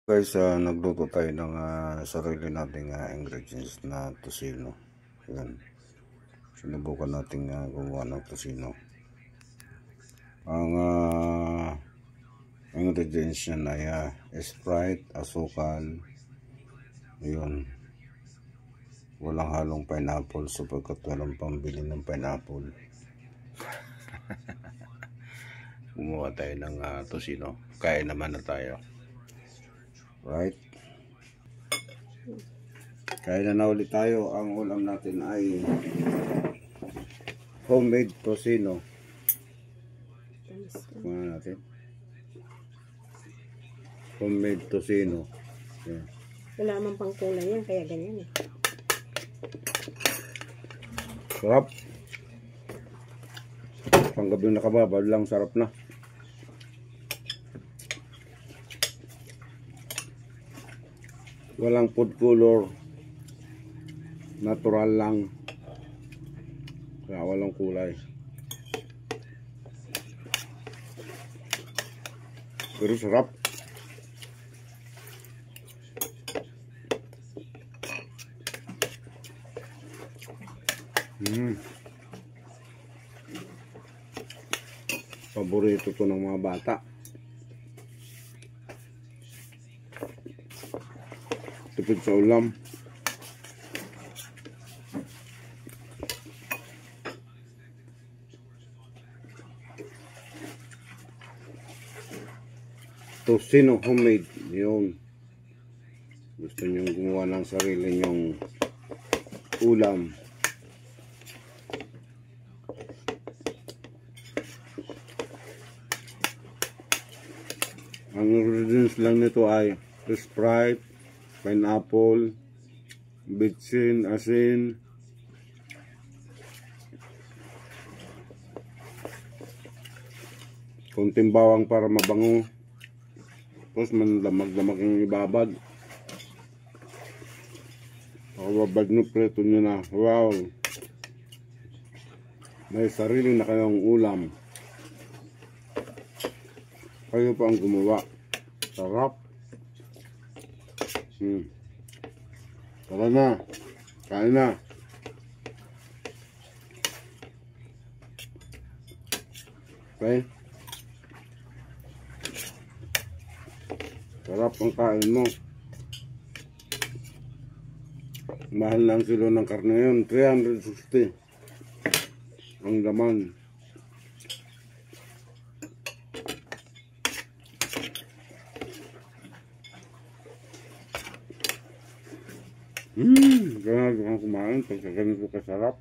Guys, nagluto tayo ng sarili nating ingredients na tosino. Yan. Sinubukan natin gumawa ng tosino. Ang ingredients yan ay Sprite, asukal, yun. Walang halong pineapple sapagkat walang pambili ng pineapple. Gumawa tayo ng tosino. Kain naman na tayo. Right? Kaya na ulit tayo. Ang ulam natin ay homemade tosino. Kuha natin. Homemade tosino. Yeah. Wala man pang kulay yan, kaya ganyan eh. Sarap. Panggabi nakababad lang, sarap na. Walang food color, natural lang, kaya walang kulay, pero sarap. Paborito to ng mga bata. Tipid sa ulam. Tosino homemade. Yun. Gusto nyo gumawa ng sarili nyong ulam. Ang ingredients lang nito ay Sprite, pineapple, bitsin, asin, konting bawang para mabango, tapos mandamag-damag yung ibabad. Pakababad nyo, preto nyo na. Wow! May sarili na kayong ulam. Kayo pa ang gumawa. Sarap. Tara na. Kain na. Okay? Sarap ang kain mo. Mahal lang kilo ng karne yun. 360. Ang laman. Ganyan kang kumain pagka ganito kasarap.